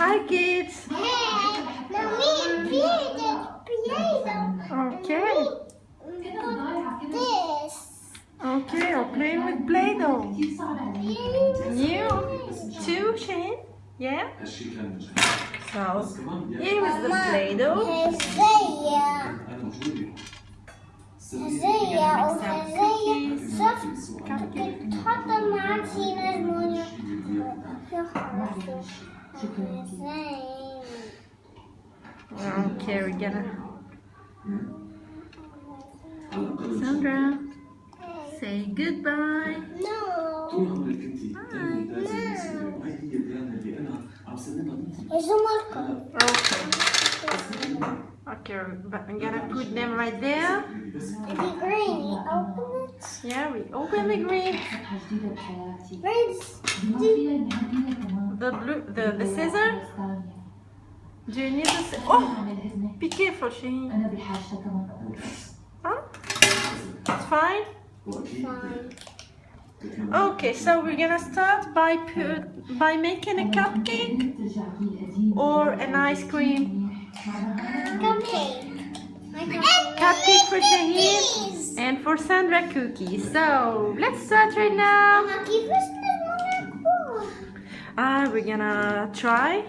Hi kids. Hey, mommy, Playdoh. Okay. This. Okay, I'm playing with Play-Doh. You too, Shane? Yeah? So, here is the Play-Doh. هزية وهزية صف تحط معاك في نجمة Okay, we're gonna... Sandra, say goodbye. No. Okay, but I'm gonna put them right there. The green, you open it? Yeah, we open the green. The blue, the scissor. Do you need the scissor? Oh, be careful, Shane. Huh? It's fine? Fine. Okay, so we're gonna start by making a cupcake or an ice cream. Cupcake. Cupcake for Shaheen and for Sandra cookies. So let's start right now. We're gonna try.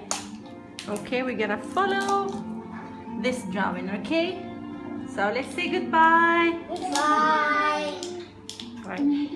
Okay, we're gonna follow this drawing. Okay, so let's say goodbye. Bye. Right.